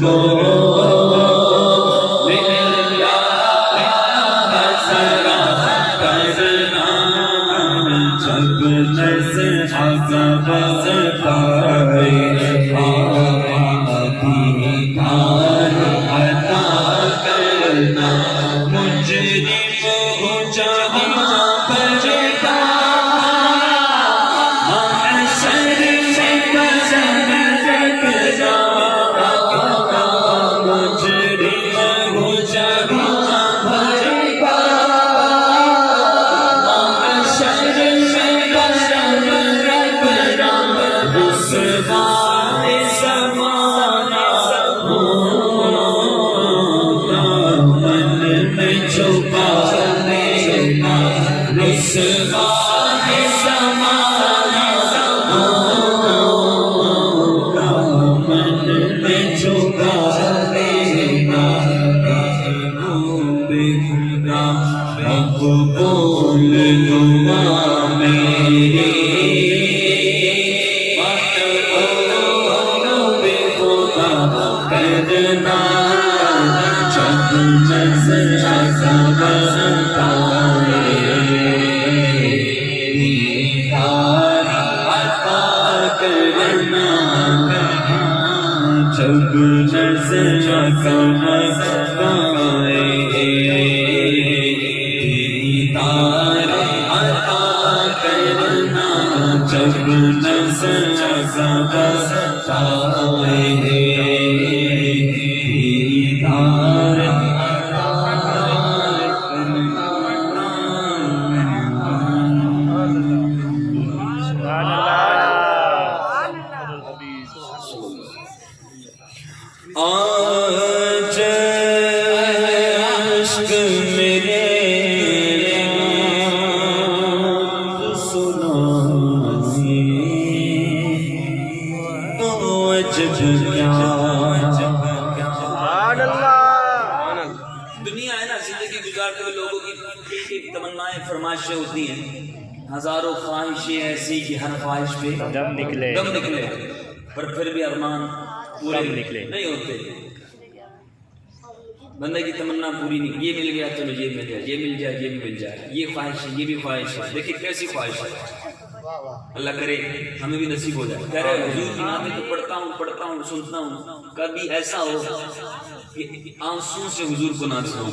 کو لیا ذرا کرنا جب نظر عذاب پائے دیدار عطا کرنا مجرم ہو جہاں پر دنیا ہے نا، زندگی گزارتے ہوئے لوگوں کی تمنائیں فرمائشیں ہوتی ہیں، ہزاروں خواہشیں ایسی کہ ہر خواہش پہ دم نکلے پر پھر بھی ارمان پورے نہیں ہوتے. بندے کی تمنا پوری نہیں، یہ مل گیا چلو یہ مل جائے، یہ مل جائے، یہ بھی مل جائے، یہ خواہش ہے، یہ بھی خواہش ہے. دیکھیں کیسی خواہش ہے، اللہ کرے ہمیں بھی نصیب ہو جائے. کہہ رہے حضور کی نعتیں تو پڑھتا ہوں سنتا ہوں، کبھی ایسا ہو کہ آنسوں سے حضور کو نہ سنوں.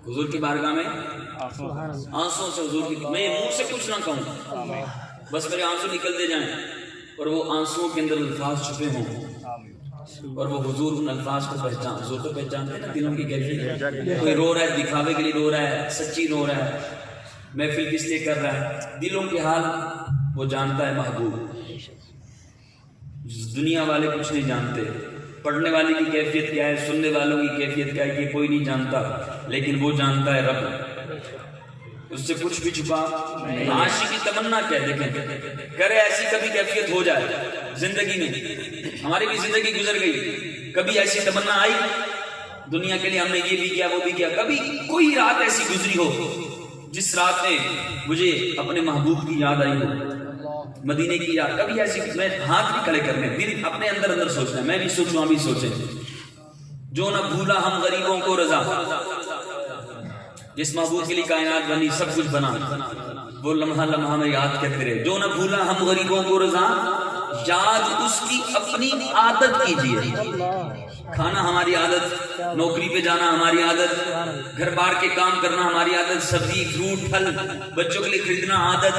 حضور کی بارگاہ میں آنسوں سے حضور کی، میں منہ سے کچھ نہ کہوں، بس میرے آنسو نکلتے جائیں اور وہ آنسوں کے اندر الفاظ چھپے ہوں اور وہ حضور ان الفاظ کو پہچان. حضور کو پہچانتے ہیں نا دلوں کی کیفیت. کوئی رو رہا ہے دکھاوے کے لیے رو رہا ہے، سچی رو رہا ہے، محفل کس لیے کر رہا ہے، دلوں کے حال وہ جانتا ہے محبوب. دنیا والے کچھ نہیں جانتے، پڑھنے والے کی کیفیت کیا ہے، سننے والوں کی کیفیت کیا ہے، یہ کوئی نہیں جانتا، لیکن وہ جانتا ہے رب. اس سے کچھ بھی چھپا. عاشق کی تمنا کیا ہے، دیکھیں کرے ایسی کبھی کیفیت ہو جائے زندگی میں. ہماری بھی زندگی گزر گئی، کبھی ایسی تمنا آئی دنیا کے لیے، ہم نے یہ بھی کیا وہ بھی کیا. کبھی کوئی رات ایسی گزری ہو جس رات میں مجھے اپنے محبوب کی یاد آئی ہو، مدینے کی یاد. کبھی ایسی، میں ہاتھ بھی کھڑے کرنے، دل اپنے اندر سوچنا ہے، میں بھی سوچوں ہم بھی سوچیں. جو نہ بھولا ہم غریبوں کو رضا، جس محبوب کے لیے کائنات بنی سب کچھ بنا، وہ لمحہ لمحہ میں یاد کرتے رہے. جو نہ بھولا ہم غریبوں کو رضا، یاد اس کی اپنی عادت کیجیے. کھانا ہماری عادت، نوکری پہ جانا ہماری عادت، گھر بار کے کام کرنا ہماری عادت، سبزی فروٹ پھل بچوں کے لیے خریدنا عادت،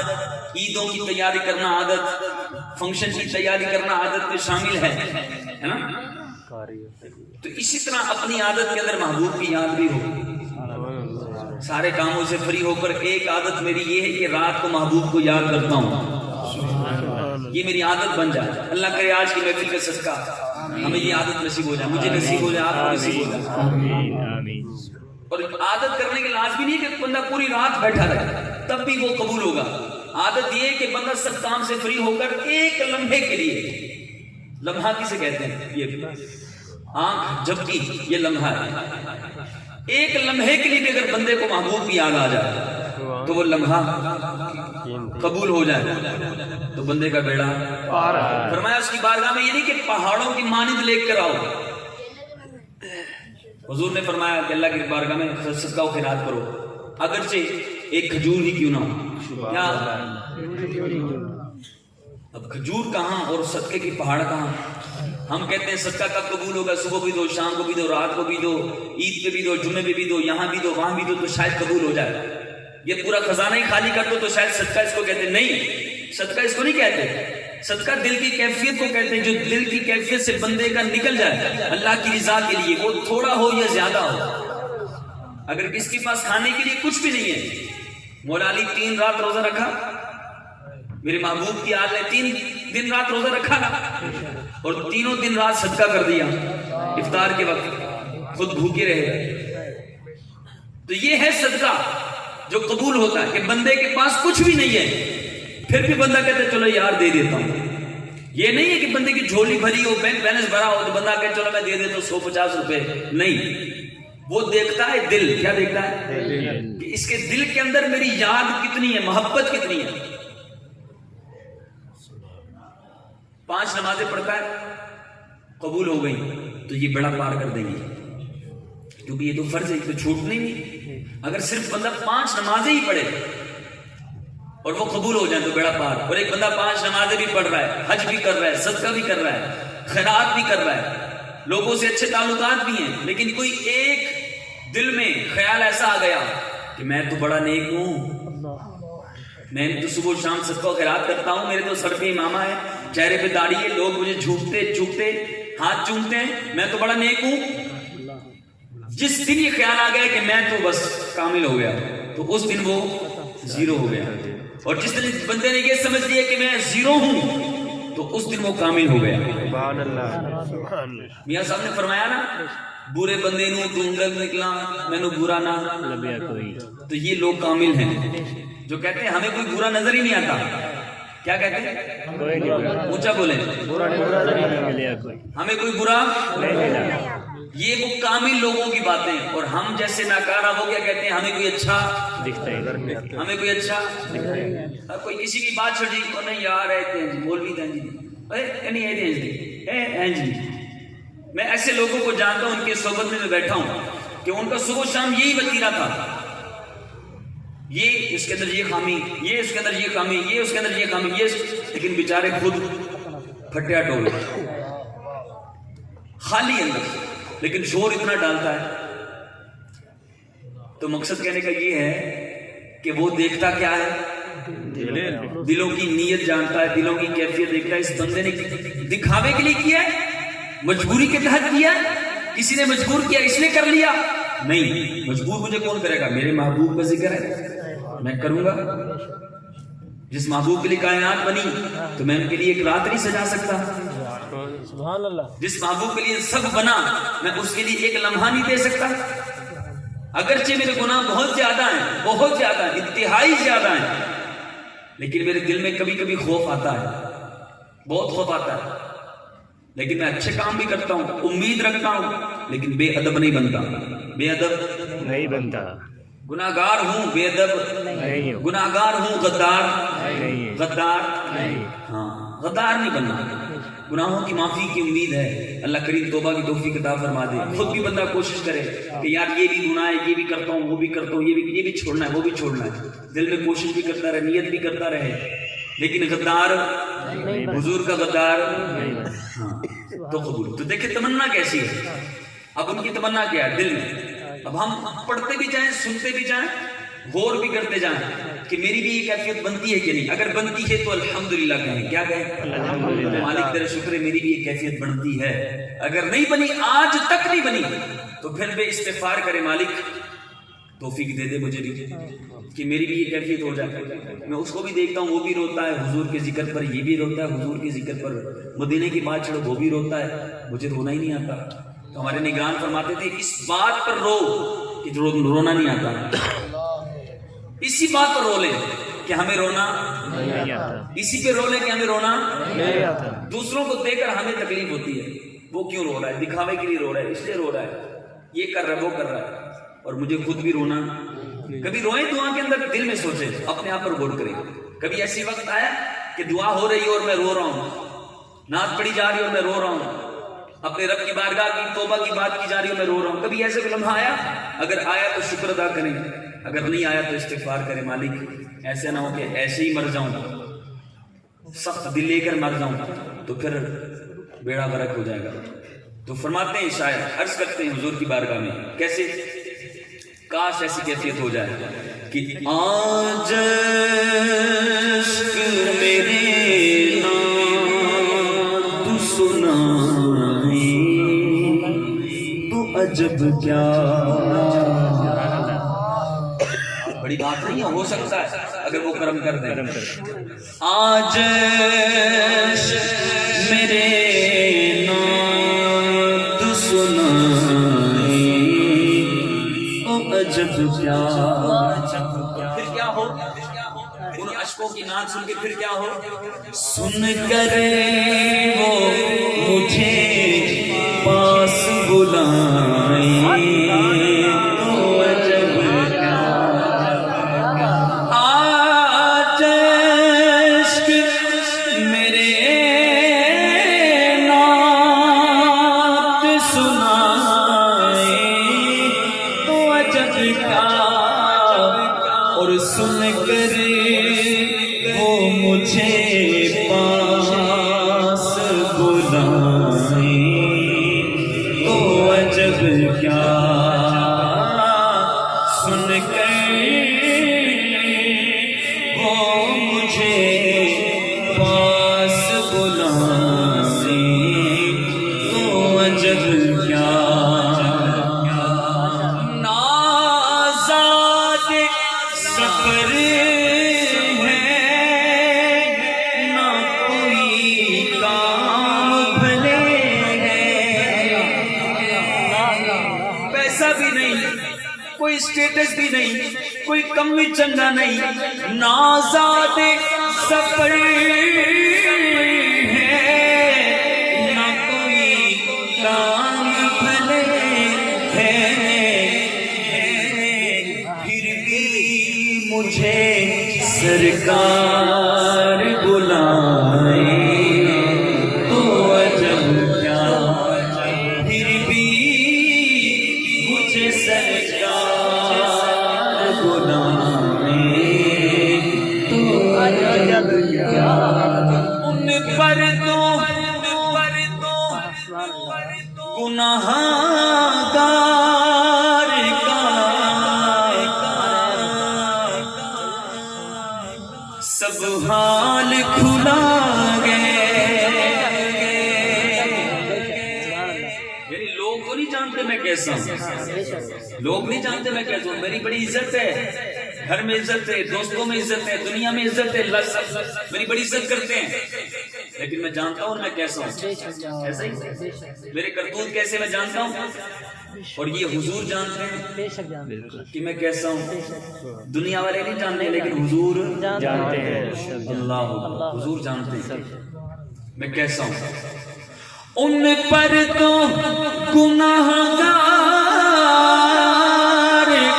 عیدوں کی تیاری کرنا عادت، فنکشن کی تیاری کرنا عادت میں شامل ہے نا. تو اسی طرح اپنی عادت کے اندر محبوب کی یاد بھی ہو. سارے کاموں سے فری ہو کر ایک عادت میری یہ ہے کہ رات کو محبوب کو یاد کرتا ہوں، یہ میری عادت بن جائے. اللہ کرے آج کی محفل کا صدقہ ہمیں یہ عادت نصیب ہو جائے، مجھے نصیب ہو جائے، آپ کو نصیب ہو جائے. اور عادت کرنے کے لازمی نہیں کہ بندہ پوری رات بیٹھا رہے، تب بھی وہ قبول ہوگا. عادت یہ ہے کہ بندہ سب کام سے فری ہو کر ایک لمحے کے لیے، لمحہ کسے کہتے ہیں، یہ آنکھ جھپکی یہ لمحہ ہے. ایک لمحے کے لیے بھی اگر بندے کو محبوب کی یاد آ جائے تو وہ لمحہ قبول ہو جائے تو بندے کا بیڑا فرمایا اس کی بارگاہ میں یہ نہیں کہ پہاڑوں کی مانند لے کر آؤ. حضور نے فرمایا کہ اللہ کی بارگاہ میں صدقہ و خیرات کرو اگرچہ ایک کھجور ہی کیوں نہ ہو. کیا اب کھجور کہاں اور صدقے کی پہاڑ کہاں. ہم کہتے ہیں صدقہ کب قبول ہوگا, صبح بھی دو, شام کو بھی دو, رات کو بھی دو, عید پہ بھی دو, جمعے پہ بھی دو, یہاں بھی دو, وہاں بھی دو, تو شاید قبول ہو جائے. یہ پورا خزانہ ہی خالی کر دو تو شاید صدقہ اس کو کہتے ہیں. نہیں, صدقہ اس کو نہیں کہتے. صدقہ دل کی کیفیت کو کہتے ہیں, جو دل کی کیفیت سے بندے کا نکل جائے اللہ کی رضا کے لیے, وہ تھوڑا ہو یا زیادہ ہو. اگر کس کے پاس کھانے کے لیے کچھ بھی نہیں ہے, مولا علی 3 رات روزہ رکھا, میرے محبوب کی آل نے 3 دن رات روزہ رکھا اور 3 دن رات صدقہ کر دیا افطار کے وقت, خود بھوکے رہے. تو یہ ہے صدقہ جو قبول ہوتا ہے کہ بندے کے پاس کچھ بھی نہیں ہے پھر بھی بندہ کہتا ہے چلو یار دے دیتا ہوں. یہ نہیں ہے کہ بندے کی جھولی بھری ہو, بینک بیلنس بھرا ہو تو بندہ کہے چلو میں دے دیتا ہوں 150 روپے. نہیں, وہ دیکھتا ہے دل. کیا دیکھتا ہے؟ کہ اس کے دل کے اندر میری یاد کتنی ہے, محبت کتنی ہے. 5 نمازیں پڑھتا ہے, قبول ہو گئی تو یہ بڑا پار کر دیں گے, کیونکہ یہ تو فرض ہے, تو چھوٹنے نہیں. اگر صرف بندہ 5 نمازیں ہی پڑھے اور وہ قبول ہو جائیں تو بیڑا پار. اور ایک بندہ 5 نمازیں بھی پڑھ رہا ہے, حج بھی کر رہا ہے, صدقہ بھی کر رہا ہے, خیرات بھی کر رہا ہے, لوگوں سے اچھے تعلقات بھی ہیں, لیکن کوئی ایک دل میں خیال ایسا آ گیا کہ میں تو بڑا نیک ہوں, میں تو صبح شام صدقہ و خیرات کرتا ہوں, میرے تو سر پہ امامہ ہے, چہرے پہ داڑھی ہے, لوگ مجھے جھوکتے چوکتے ہاتھ چومتے ہیں, میں تو بڑا نیک ہوں. جس دن یہ خیال آ گیا کہ میں تو بس کامل ہو گیا, تو اس دن وہ زیرو ہو گیا. اور جس دن بندے نے یہ سمجھ لیا کہ میں زیرو ہوں تو اس دن وہ کامل ہو گیا. میاں صاحب نے فرمایا نا, برے بندے نو ڈونگل نکلا مینو برا نہ لبیا کوئی. تو یہ لوگ کامل ہیں جو کہتے ہیں ہمیں کوئی برا نظر ہی نہیں آتا. کیا کہتے ہیں؟ اونچا بولیں, ہمیں کوئی برا. یہ وہ کامل لوگوں کی باتیں. اور ہم جیسے ناکارہ ہو گیا کہتے ہیں ہمیں کوئی اچھا دکھتا ہے, ہمیں کوئی اچھا کوئی کسی کی بات چھوڑی کو نہیں یار ہے مولوی تھے جی. میں ایسے لوگوں کو جانتا ہوں, ان کی صحبت میں بیٹھا ہوں کہ ان کا صبح شام یہی وتیرہ تھا, یہ اس کے اندر یہ خامی, یہ اس کے اندر یہ خامی, یہ اس کے اندر یہ خامی, یہ, لیکن بیچارے خود پھٹیا ٹول خالی اندر, لیکن شور اتنا ڈالتا ہے. تو مقصد کہنے کا یہ ہے کہ وہ دیکھتا کیا ہے, دلوں کی نیت جانتا ہے, دلوں کی کیفیت دیکھتا ہے. اس بندے نے دکھاوے کے لیے کیا ہے, مجبوری کے تحت کیا, کسی نے مجبور کیا اس نے کر لیا. نہیں, مجبور مجھے کون کرے گا؟ میرے محبوب کا ذکر ہے, میں کروں گا. جس محبوب کے لیے کائنات بنی تو میں ان کے لیے ایک رات نہیں سجا سکتا. سبحان اللہ. جس محبوب کے لیے سب بنا میں اس کے لیے ایک لمحہ نہیں دے سکتا. اگرچہ میرے گناہ بہت زیادہ ہیں, بہت زیادہ ہیں, انتہائی زیادہ ہیں, لیکن میرے دل میں کبھی کبھی خوف آتا ہے, بہت خوف آتا ہے. لیکن میں اچھے کام بھی کرتا ہوں, امید رکھتا ہوں, لیکن بے ادب نہیں بنتا. بے ادب نہیں بنتا. گناہگار ہوں, بے ادب نہیں. گناہگار ہوں, غدار نہیں. غدار نہیں. ہاں, غدار نہیں بننا. گناہوں کی معافی کی امید ہے, اللہ کریم توبہ کی توفیق عطا فرما دے. خود بھی بندہ کوشش کرے کہ یار یہ بھی گناہ ہے, یہ بھی کرتا ہوں, وہ بھی کرتا ہوں, یہ بھی چھوڑنا ہے, وہ بھی چھوڑنا ہے. دل میں کوشش بھی کرتا رہے, نیت بھی کرتا رہے, لیکن غدار, حضور کا غدار ہاں تو قبول. تو دیکھیں تمنا کیسی ہے. اب ان کی تمنا کیا ہے دل میں. اب ہم پڑھتے بھی جائیں, سنتے بھی جائیں, غور بھی کرتے جائیں کہ میری بھی یہ کیفیت بنتی ہے کہ نہیں. اگر بنتی ہے تو الحمدللہ کہیں. کیا کہیں؟ مالک تیرا شکر ہے میری بھی یہ کیفیت بنتی ہے. اگر نہیں بنی, آج تک نہیں بنی, تو پھر بے استغفار کرے, مالک توفیق دے دے مجھے بھی کہ میری بھی یہ کیفیت ہو جائے. میں اس کو بھی دیکھتا ہوں, وہ بھی روتا ہے حضور کے ذکر پر, یہ بھی روتا ہے حضور کے ذکر پر. مدینے کی بات چھوڑو, وہ بھی روتا ہے, مجھے رونا ہی نہیں آتا. تو ہمارے نگران فرماتے تھے اس بات پر رو کہ رونا نہیں آتا. اسی بات پر رو لیں کہ ہمیں رونا نہیں آتا. اسی پہ رو لیں کہ ہمیں رونا نہیں آتا. دوسروں کو دیکھ کر ہمیں تکلیف ہوتی ہے, وہ کیوں رو رہا ہے, دکھاوے کے لیے رو رہا ہے, اس لیے رو رہا ہے, یہ کر رہا ہے, وہ کر رہا ہے, اور مجھے خود بھی رونا کبھی روئیں دعا کے اندر، دل میں سوچیں، اپنے آپ پر غور کریں. کبھی ایسی وقت آیا کہ دعا ہو رہی ہے اور میں رو رہا ہوں، نعت پڑھی جا رہی ہے اور میں رو رہا ہوں، اپنے رب کی بارگاہ کی توبہ کی بات کی جا رہی ہے اور میں رو رہا ہوں. کبھی ایسے کوئی لمحہ آیا؟ اگر آیا تو شکر ادا کریں، اگر نہیں آیا تو استغفار کریں. مالک ایسے نہ ہو کہ ایسے ہی مر جاؤں، سخت دل لے کر مر جاؤں تو پھر بیڑا غرق ہو جائے گا. تو فرماتے ہیں شاعر، عرض کرتے ہیں حضور کی بارگاہ میں، کیسے؟ کاش ایسی کیفیت ہو جائے کہ آج عشق میرے نام تو سنائے تو عجب کیا. بڑی بات نہیں ہے، ہو سکتا ہے اگر وہ کرم کر دیں. آج عشق میرے نام تو سنائے تو عجب کیا. پھر کیا ہو؟ ان اشکوں کی نعت سن کے پھر کیا ہو؟ سن کر وہ مجھے پاس بلائیں تو عجب کیا. آج عشق میرے نعت سنائے تو عجب کیا. اور سن کر وہ مجھے پاس بلائیں تو عجب کیا. سن کر وہ مجھے پاس بلائیں تو عجب کیا. نازاد سفر ہے نہ کوئی کام بھلے ہیں، پیسہ بھی نہیں، کوئی اسٹیٹس بھی نہیں، کوئی کم بھی چنگا نہیں. نازاد سفر ہے نہ کوئی کام بھلے ہیں، پھر بھی مجھے سرکار بلائے تو عجب کیا. پھر بھی مجھے سرکار بلائے تو عجب کیا. ان پر تو گناہگار کا سب حال کھلا گئے. یعنی لوگ تو نہیں جانتے میں کیسا ہوں، لوگ نہیں جانتے میں کیسا ہوں. میری بڑی عزت ہے، گھر میں عزت ہے، دوستوں میں عزت ہے، دنیا میں عزت ہے، اللہ سب میری بڑی عزت کرتے ہیں. لیکن میں جانتا ہوں میں کیسا ہوں، ایسا ہی میرے کرتوت کیسے میں جانتا ہوں، اور یہ حضور جانتے ہیں کہ میں کیسا ہوں. دنیا والے نہیں جانتے لیکن حضور جانتے ہیں. اللہ حضور جانتے ہیں میں کیسا ہوں. ان پر تو گناہگار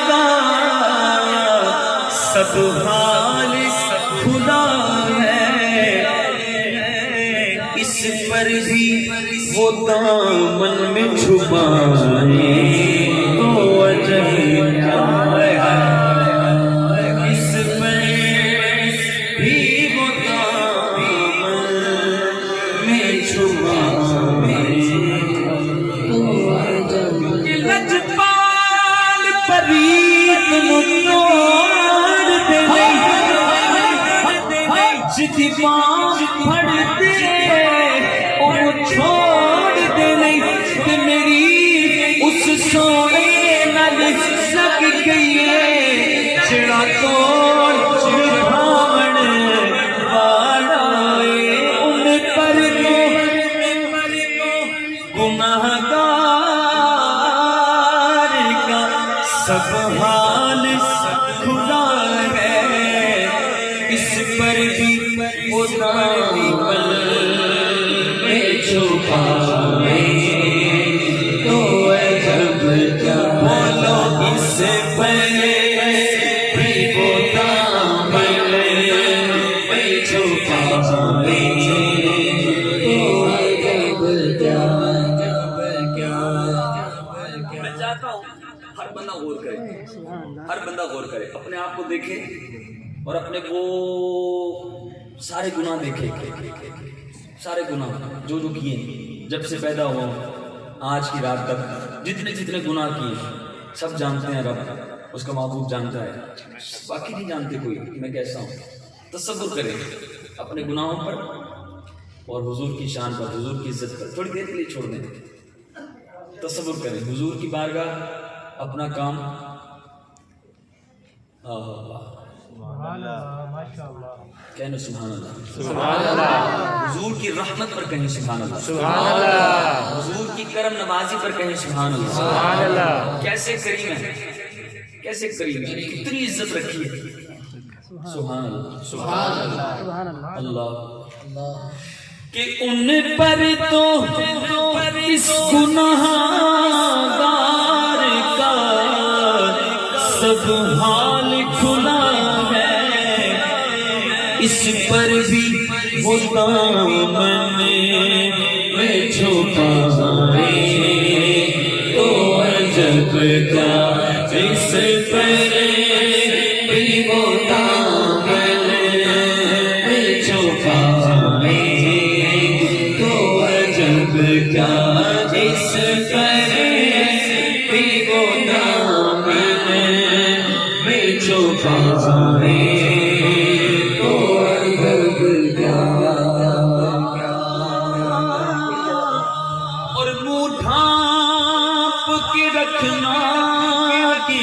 کا سب حال کھلا ہے، اس پر بھی وہ دامن میں چھپائے تو عجب کیا. اس پر بھی وہ دامن میں چھپائے تو عجب. لجپال پریت نوڑ دے جتنی پاس پڑھتے وہ چھوڑ دے نہیں کہ میری اس سونے نل لگ گئی ہے چڑا توڑ بھاوڑ والا. ان پر تو گناہگار کا سب حال کھلا ہے، اس پر بھی وہ دامن میں چھپائے تو عجب کیا. بولو اس پر بندہ غور کرے، ہر بندہ غور کرے، اپنے آپ کو دیکھے اور اپنے وہ سارے گناہ دیکھے، سارے گناہ جو کیے جب سے پیدا ہوا آج کی رات تک، جتنے گناہ کیے سب جانتے ہیں رب، اس کا محبوب جانتا ہے، باقی نہیں جانتے کوئی کہ میں کیسا ہوں۔ تصور کریں اپنے گناہوں پر اور حضور کی شان پر، حضور کی عزت پر، تھوڑی دیر کے لیے چھوڑ دیں، تصور کریں حضور کی بارگاہ اپنا کام، کہنا سبحان اللہ، سبحان اللہ، حضور کی رحمت پر کہیں سبحان اللہ، سبحان اللہ، حضور کی کرم نوازی پر کہیں سبحان اللہ، سبحان اللہ، کیسے کریم ہے، کیسے کریم ہے، کتنی عزت رکھی ہے، سبحان اللہ، سبحان اللہ، اللہ کہ ان پر تو اس گناہگار کا سب حال کھلا ہے، اس پر بھی وہ دامن میں چھپا ہے، تو عجب کیا اس پر بھی وہ دامن میں چھپا ہے، تو عجب کیا اس پر بھی وہ دامن میں چھپا ہے، تو عجب کیا، اور منہ ڈھانپ کے رکھنا کہ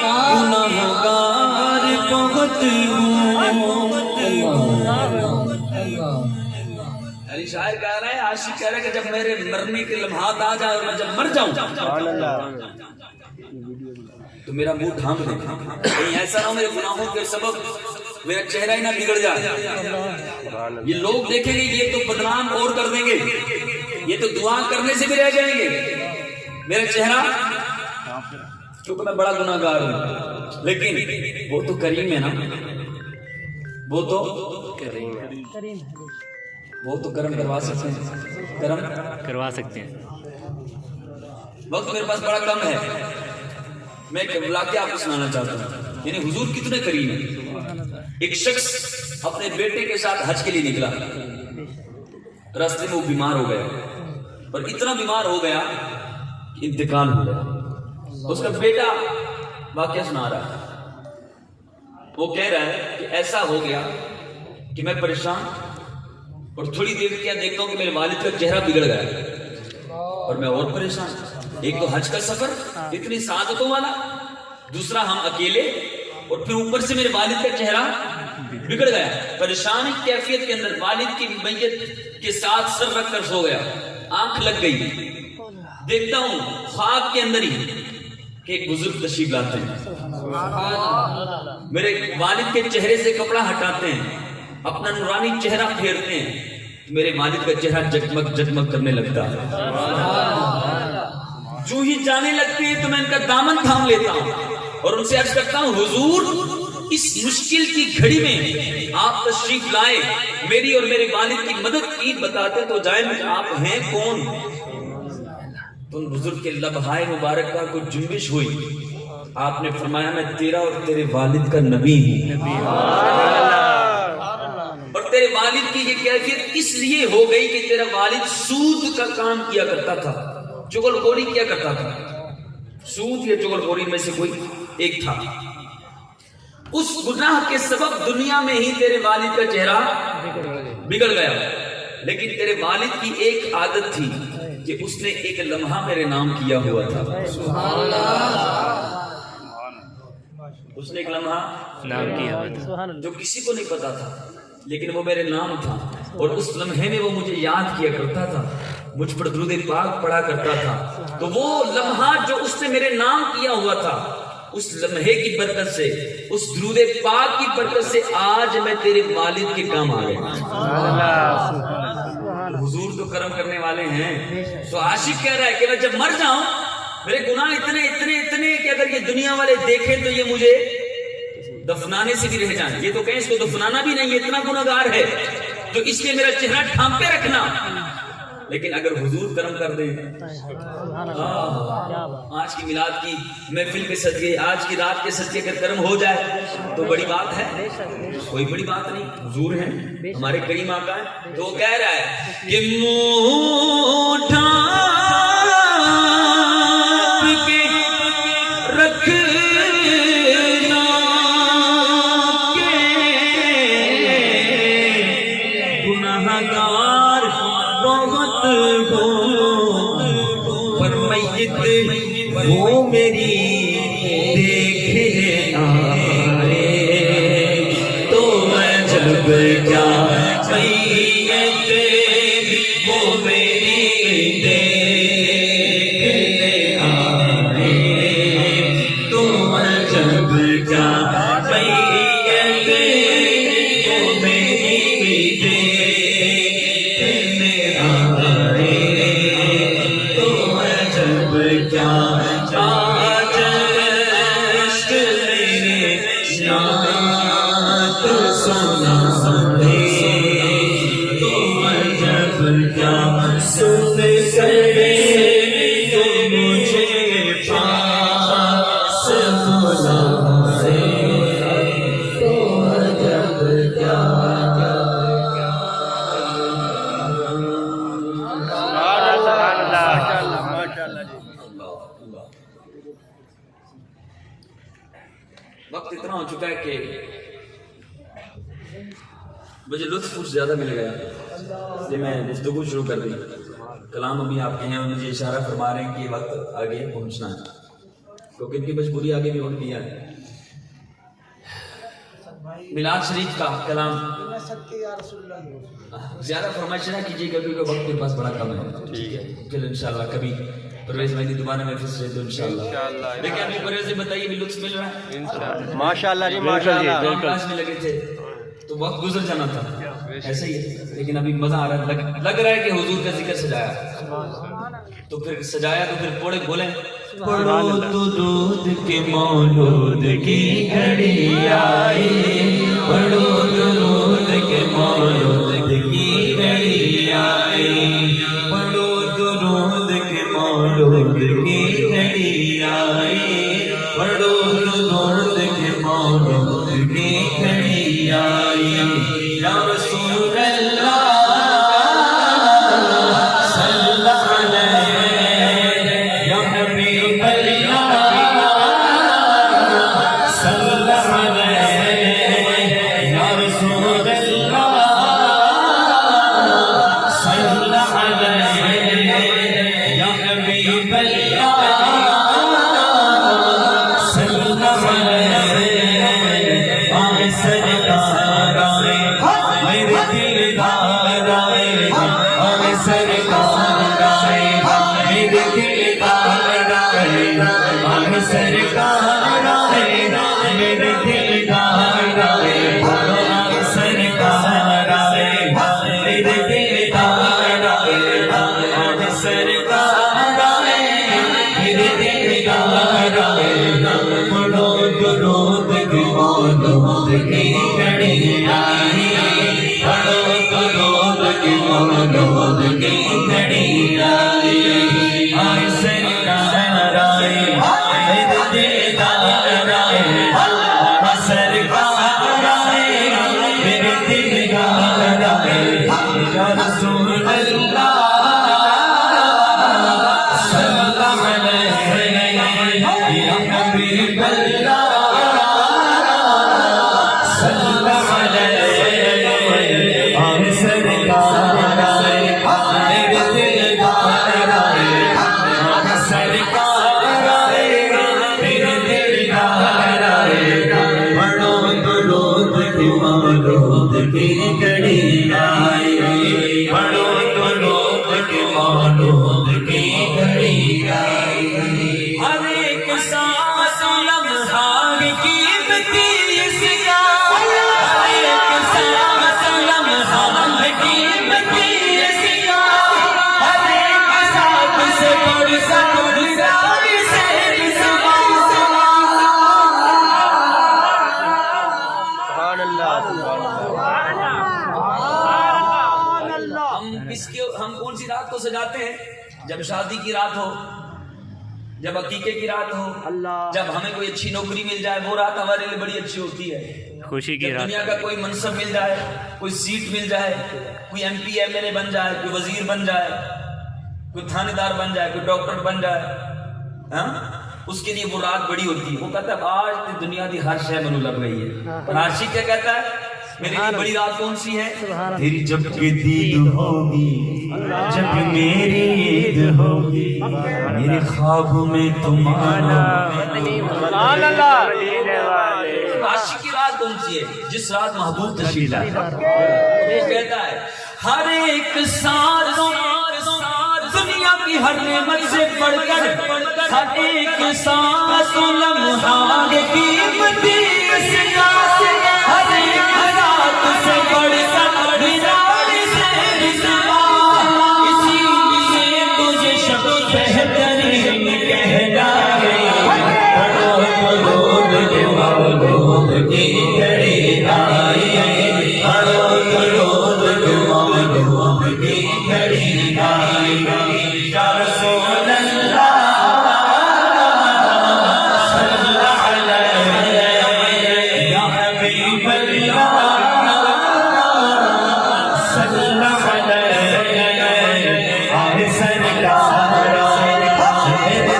گناہگار بہت ہوں۔ علی شاعر کہہ رہا ہے، عاشق کہہ رہا ہے کہ جب میرے مرنے کے لمحات آ جائے اور میں جب مر جاؤں تو میرا منہ ڈھانپ دیں، کہیں ایسا نہ ہو میرے گناہوں کے سبب میرا چہرہ ہی نہ بگڑ جائے، یہ لوگ دیکھیں گے یہ تو بدنام اور کر دیں گے، یہ تو دعا کرنے سے بھی رہ جائیں گے، میرا چہرہ کیونکہ میں بڑا گناہگار ہوں، لیکن وہ تو کریم ہے نا، وہ تو کرم کروا سکتے ہیں، کرم کروا سکتے ہیں۔ وقت میرے پاس بڑا کم ہے، میں ایک واقعہ آپ کو سنانا چاہتا ہوں، یعنی حضور کتنے کریم ہیں۔ ایک شخص اپنے بیٹے کے ساتھ حج کے لیے نکلا، راستے میں وہ بیمار ہو گیا، اور اتنا بیمار ہو گیا کہ انتقال ہو گیا۔ اس کا بیٹا واقعہ سنا رہا ہے، وہ کہہ رہا ہے کہ ایسا ہو گیا کہ میں پریشان، اور تھوڑی دیر کیا دیکھتا ہوں کہ میرے والد کا چہرہ بگڑ گیا اور میں اور پریشان، ایک تو حج کا سفر اتنی سعادتوں والا، دوسرا ہم اکیلے، اور پھر اوپر سے میرے والد کا چہرہ بگڑ گیا، پریشانی کیفیت کے اندر والد کی میت کے ساتھ سر رکھ کر سو گیا، آنکھ لگ گئی، دیکھتا ہوں خواب کے اندر ہی کہ ایک بزرگ تشریف لاتے ہیں، میرے والد کے چہرے سے کپڑا ہٹاتے ہیں، اپنا نورانی چہرہ پھیرتے ہیں، میرے والد کا چہرہ جگمگ جگمگ کرنے لگتا ہے، جو ہی جانے لگتے ہیں تو میں ان کا دامن تھام لیتا ہوں اور ان سے عرض کرتا ہوں حضور اس مشکل کی گھڑی میں آپ تشریف لائے، میری اور میرے والد کی مدد کی، بتاتے تو جائیں آپ ہیں کون؟ تو ان بزرگ کے لبہائے مبارک کا کوئی جنبش ہوئی، آپ نے فرمایا میں تیرا اور تیرے والد کا نبی ہوں، اور تیرے والد کی یہ کیفیت اس لیے ہو گئی کہ تیرا والد سود کا کام کیا کرتا تھا، چغل خوری کیا کرتا تھا، سود یا چغل خوری میں سے کوئی ایک تھا، اس گناہ کے سبب دنیا میں ہی تیرے والد کا چہرہ بگڑ گیا، لیکن تیرے والد کی ایک عادت تھی کہ اس نے ایک لمحہ میرے نام کیا ہوا تھا، اس نے ایک لمحہ نام کیا ہوا تھا جو کسی کو نہیں پتا تھا، لیکن وہ میرے نام تھا، اور اس لمحے میں وہ مجھے یاد کیا کرتا تھا، مجھ پر درود پاک پڑھا کرتا تھا، تو وہ لمحہ جو اس نے میرے نام کیا ہوا تھا، اس لمحے کی برکت سے، اس درود پاک کی برکت سے آج میں تیرے والد کے کام آ گیا۔ حضور تو کرم کرنے والے ہیں، تو عاشق کہہ رہا ہے کہ میں جب مر جاؤں میرے گناہ اتنے اتنے اتنے کہ اگر یہ دنیا والے دیکھیں تو یہ مجھے دفنانے سے بھی رہ جائیں، یہ تو کہیں اس کو دفنانا بھی نہیں، اتنا گناہگار ہے، تو اس لیے میرا چہرہ ڈھانپے رکھنا، لیکن اگر حضور کرم کر دیں، آج کی میلاد کی محفل کے صدقے، آج کی رات کے صدقے اگر کرم ہو جائے تو بڑی بات ہے، کوئی بڑی بات نہیں، حضور ہیں ہمارے کریم آقا ہیں، تو وہ کہہ رہا ہے کہ منہ ڈھانپ کے رکھنا کہ گناہگار بہت ہو، پر میت وہ میری دیکھے آئے تو میں جب کیا میت وہ میری دیکھنے آئے تو میں جب کیا میت وہ میری دیکھنے آئے تو میں جب کیا آج عشق میرے نعت سنا دے تو میں جب کیا سن کرے تو مجھے پاس بلا دے تو میں جب کیا وقت اتنا ہو چکا ہے کہ مجھے لطف کچھ زیادہ مل گیا، اس لیے میں گفتگو شروع کر دی۔ کلام ابھی آپ کے ہیں اور مجھے اشارہ فرما رہے ہیں کہ وقت آگے پہنچنا ہے، کیونکہ ان کی مجبوری آگے بھی اٹھ گیا ہے۔ میلاد شریف کا کلام زیادہ فرمائش نہ کیجیے گا کیونکہ وقت میرے پاس بڑا کم ہے، ٹھیک ہے؟ چلو انشاءاللہ کبھی پرویز بھائی دوبارہ محفل سے تو انشاءاللہ دیکھیں ابھی پرویز سے بتائیے بھی لطف مل رہا ہے ماشاءاللہ جی ماشاءاللہ، کام کاج میں لگے تھے تو وقت گزر جانا تھا، ایسے ہی ہے، لیکن ابھی مزہ آ رہا ہے، لگ رہا ہے کہ حضور کا ذکر سجایا تو پھر سجایا تو پھر پڑھے بولیں پڑھو تو دودھ کے مولود کی گھڑی آئی، پڑھو تو دودھ کے مولود کی گھڑی آئی، پڑھو تو دودھ کے مولود کی گھڑی آئی، پڑھو تو دودھ کے مولود کی گھڑی آئی، یا رسول اللہ جب شادی کی رات ہو، جب عقیقے کی رات ہو، اللہ، جب ہمیں کوئی اچھی نوکری مل جائے، وہ رات ہمارے لیے بڑی اچھی ہوتی ہے. خوشی کی جب رات. دنیا کا کوئی منصب مل جائے، کوئی سیٹ مل جائے، کوئی M P M L A بن جائے، کوئی وزیر بن جائے، کوئی تھانے دار بن جائے، کوئی ڈاکٹر بن جائے، ہاں اس کے لیے وہ رات بڑی ہوتی ہے. وہ کہتا ہے آج تو دنیا کی ہر شے منو لگ گئی ہے. اور عاشق کیا کہتا ہے؟ میرے لیے بڑی رات کون سی ہے؟ تیری جب کہ دید ہوگی، جب میری عید ہوگی، میرے خواب میں تم آنا. سبحان اللہ. عاشق کی رات کون سی ہے؟ جس رات محبوب تشریف لائے. وہ کہتا ہے ہر ایک ساتھ دنیا کی ہر نعمت سے بڑھ کر، ہر ایک ساتھ لمحہ قیمتی اس رات، ہر ایک رات سے بڑھ کر ہزار سے سوا. اسی لیے تجھے شب بہترین کہنا ہے. مولود کی گھڑی آئی، مولود کی گھڑی آئی. یا رسول اللہ صلی اللہ علیہ، یا حبیب اللہ صلی اللہ علیہ. آئے سرکار آئے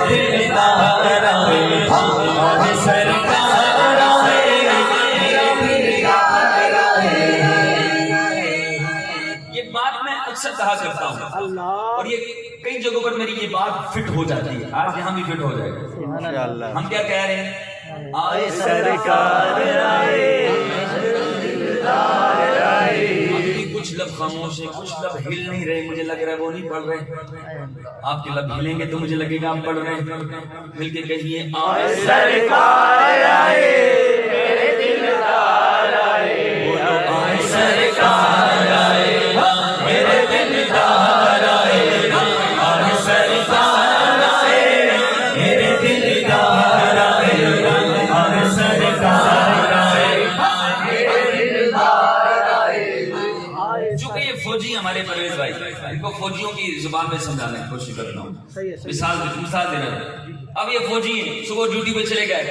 دلدار آئے سرکار. یہ بات میں اکثر کہا کرتا ہوں اور یہ کئی جگہوں پر میری یہ بات فٹ ہو جاتی ہے. آج یہاں بھی فٹ ہو جائے گا. ماشاءاللہ. ہم کیا کہہ رہے ہیں؟ آئے سرکار آئے، اب بھی کچھ لب خاموش ہیں، کچھ لب ہل نہیں رہے. مجھے لگ رہا ہے وہ نہیں پڑھ رہے. آپ کے لب ہلیں گے تو مجھے لگے گا آپ پڑھ رہے ہیں. مل کے کہیے آئے سرکار آئے، میرے دلدار آئے. بولو آئے سرکار آئے، میرے دلدار آئے. آئے سرکار آئے، میرے دلدار آئے. آئے سرکار آئے، میرے دلدار آئے. چونکہ یہ فوجی ہمارے پرویز بھائی، ان کو فوجیوں کی زبان میں سمجھانے کی کوشش کرتا ہوں. مثال دینا. اب یہ فوجی ہیں، صبح ڈیوٹی پہ چلے گئے،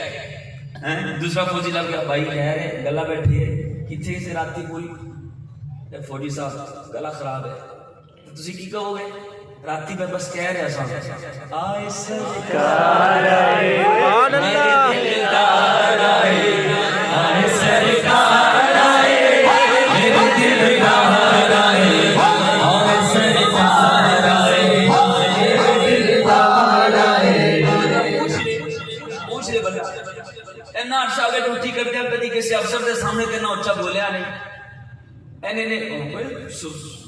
دوسرا فوجی لگ گیا، بھائی کہہ رہے گلا بیٹھی ہے کتنے سے رات پوری. فوجی صاحب گلا خراب ہے تو تسی کی کہو گے؟ راتی میں بس کہہ رہے صاحب آئے سرکار آئے، سبحان اللہ. میرے دلدار آئے. آئے سرکار آئے، میرے دلدار آئے. آئے سرکار آئے، میرے دلدار آئے. پوچھ لے بندہ اینا عرصہ اگر ڈیوٹی کر دیا کدی کسی افسر کے سامنے تینا اچھا بولیا نہیں.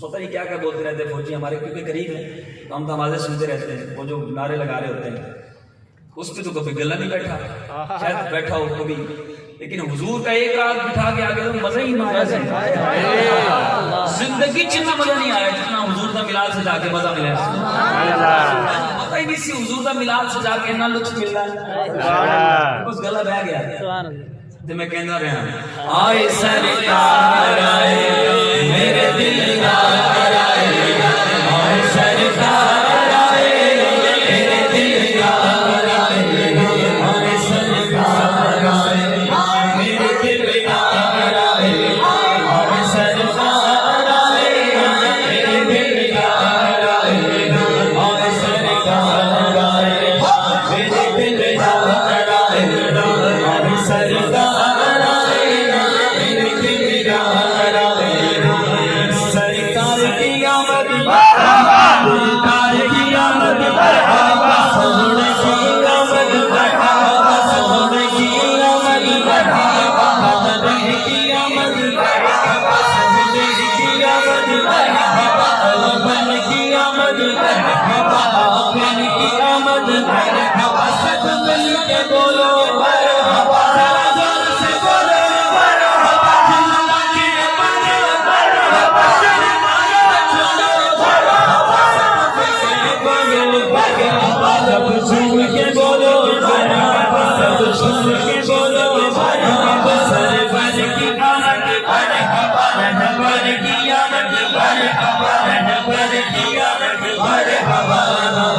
پتہ نہیں کیا کیا بولتے رہتے فوجی ہمارے، کیونکہ قریب ہیں تو ہم تو آوازیں سنتے رہتے ہیں. وہ جو نعرے لگا رہے ہوتے ہیں اس پہ تو کبھی گلا نہیں بیٹھا، شاید بیٹھا ہو کبھی، لیکن حضور کا ایک رات بٹھا کے آگے تو مزہ ہی نہیں آیا. زندگی جتنا مزہ نہیں آیا جتنا حضور کا ملاد سے جا کے مزہ ملا. پتہ ہی نہیں سی حضور کا ملاد سے جا کے اتنا لطف مل رہا ہے، بس گلا بہ گیا. تو میں کہنا رہا آئے سرکار آئے، میرے دلدار آئے. آئے سرکار آئے، میرے دلدار آئے. آئے سرکار آئے، میرے دلدار آئے. آئے سرکار آئے، میرے دلدار آئے. آئے سرکار آئے، میرے دلدار آئے. آئے سرکار مرحبا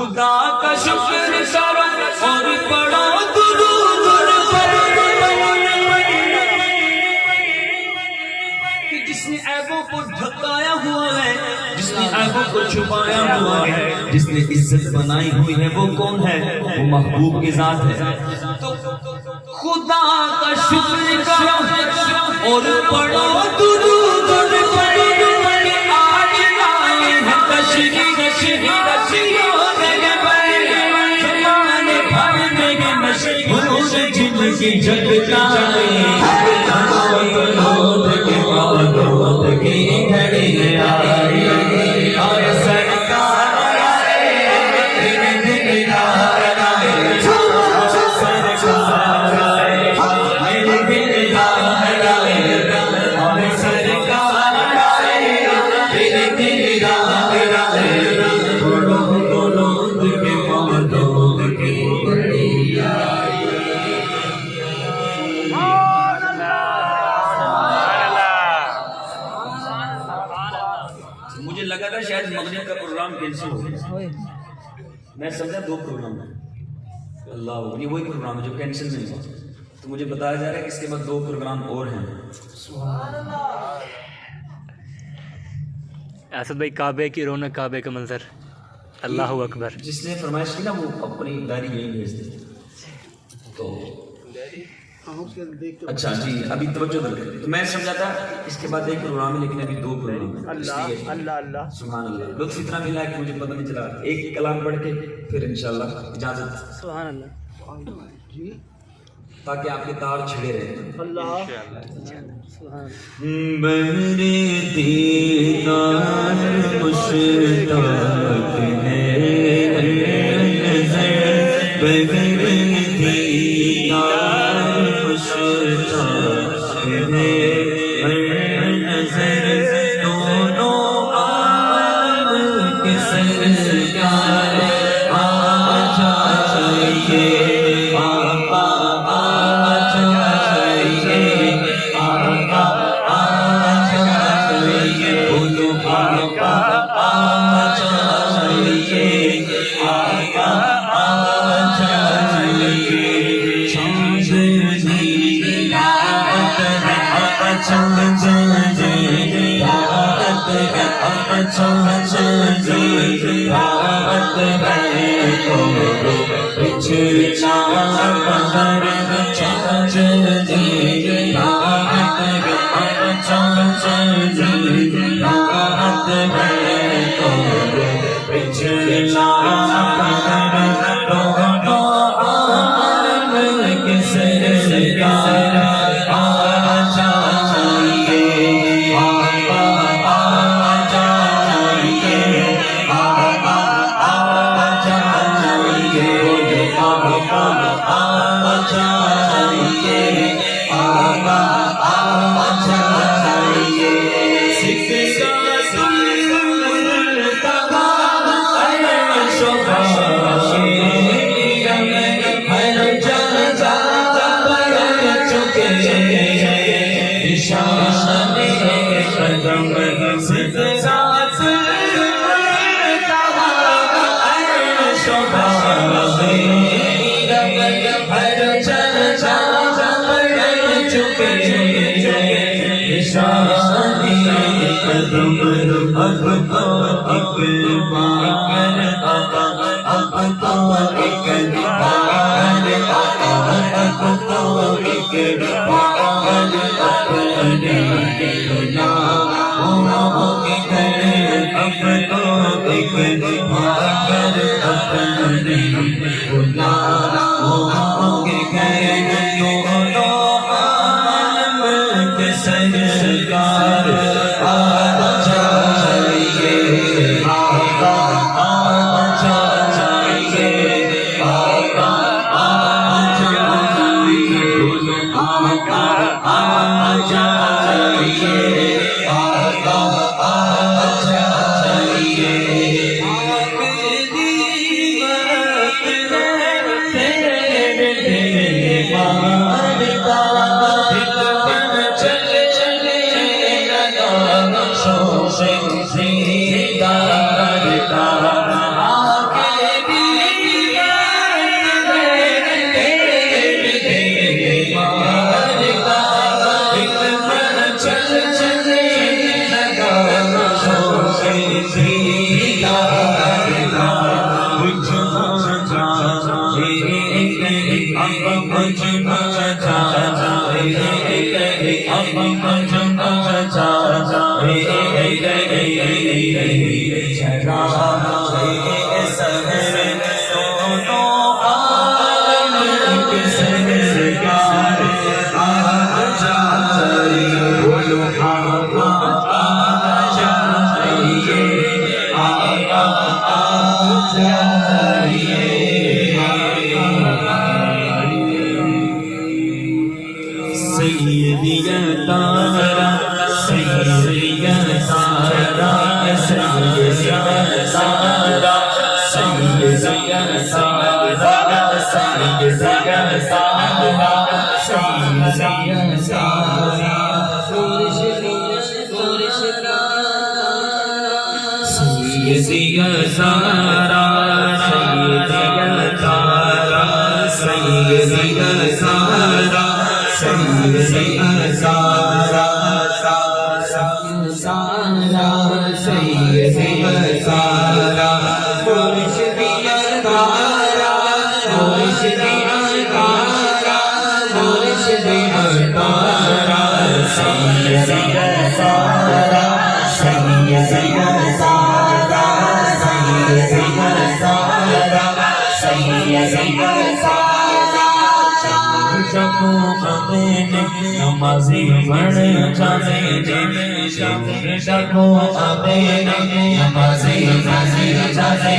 خدا کا شکر کرو اور پڑھو درود پر کہ جس نے عیبوں کو ڈھکایا ہوا ہے، جس نے عیبوں کو چھپایا ہوا ہے، جس نے عزت بنائی ہوئی ہے، وہ کون ہے؟ وہ محبوب کی ذات ہے۔ تو خدا کا شکر کرو اور پڑھو درود پر کہ آج لائے ہیں تشریف کی جگ جائے لوٹ کے موت کی گھڑی آئی اور سرکار آئے میرے دلدار آئے سرکار آئے میرے دلدار آئے اور سرکار آئے میرے دلدار آئے لوٹ کے موت کی گھڑی آئی۔ مجھے لگا تھا شاید مغرب کا پروگرام کینسل ہو گیا، میں سمجھا 2 پروگرام ہیں، اللہ یہ وہی پروگرام ہے جو کینسل نہیں ہوا، تو مجھے بتایا جا رہا ہے کہ اس کے بعد 2 پروگرام اور ہیں۔ اسد بھائی کعبے کی رونق، کعبے کا منظر، اللہ اکبر۔ جس نے فرمائش کی نا وہ اپنی داری یہیں بھیج دے تو اچھا جی ابھی توجہ دیں، تو میں سمجھا تھا اس کے بعد 1 پروگرام ہے لیکن ابھی 2 پروگرام ہیں، اللہ اللہ اللہ سبحان اللہ۔ لطف اتنا ملا کہ مجھے پتہ نہیں چلا، 1 کلام پڑھ کے پھر انشاءاللہ اجازت، سبحان اللہ تاکہ آپ کے تار چھڑے رہے۔ اللہ بہر دیدار مشتاق ہے نظر، بہر دیدار مشتاق ہے نظر، دونوں عالم کے سرکار آ جائیے، آقا آ جائیے، آقا آ جائیے، بولو آقا آ جائیے، آقا آ جائیے، چاندنی رات ہے چاندنی رات ہے چاندنی رات ہے تو پچھلا پہر چاندنی رات ہے چاندنی رات ہے تو پچھلا پہر دونوں عالم کے سرکار آ جائیے، آقا آ جائیے، آقا آ جائیے، آقا آ جائیے، آقا آ جائیے، سکہ نمازی بڑھ جانے ڈکو آبے نمازی جانے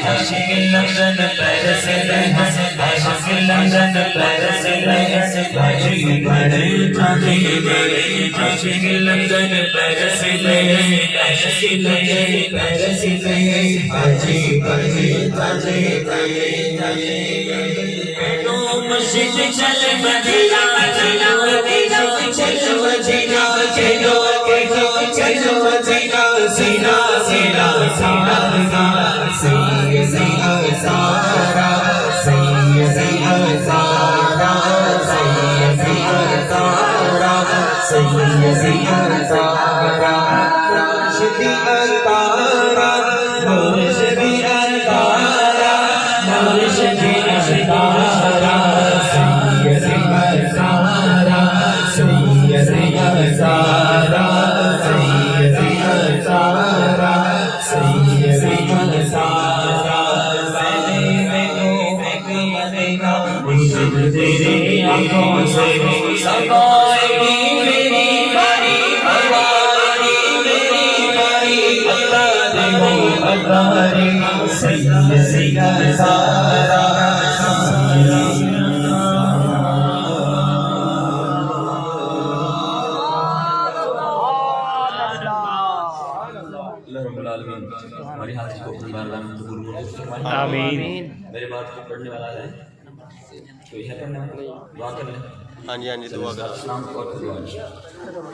عاشق لندن پیرس عاشق لندن پیرس حاجی بڑھ جانے عاشق لندن پیرس عاشق لندن پیرس حاجی بڑھ جانے مسجد چل مدینہ چلو مدینہ چلو مدینہ چلو چلو مدینہ سینہ سینہ سینہ سینہ سارا سینہ سارا سینہ سارا سینہ سارا شدی الطارا مرشدی الطارا مرشدی الطارا تیری آنکھوں سے سبائے گی میری باری باری میری باری اتاری سیدہ سارا ہماری حاضری کو اپنے بار اللہ قبول فرمائے آمین. میرے بات کو پڑھنے والا ہے کوئی ہے پڑھنے والا دعا کر لیں. ہاں جی دعا کر. السلام علیکم.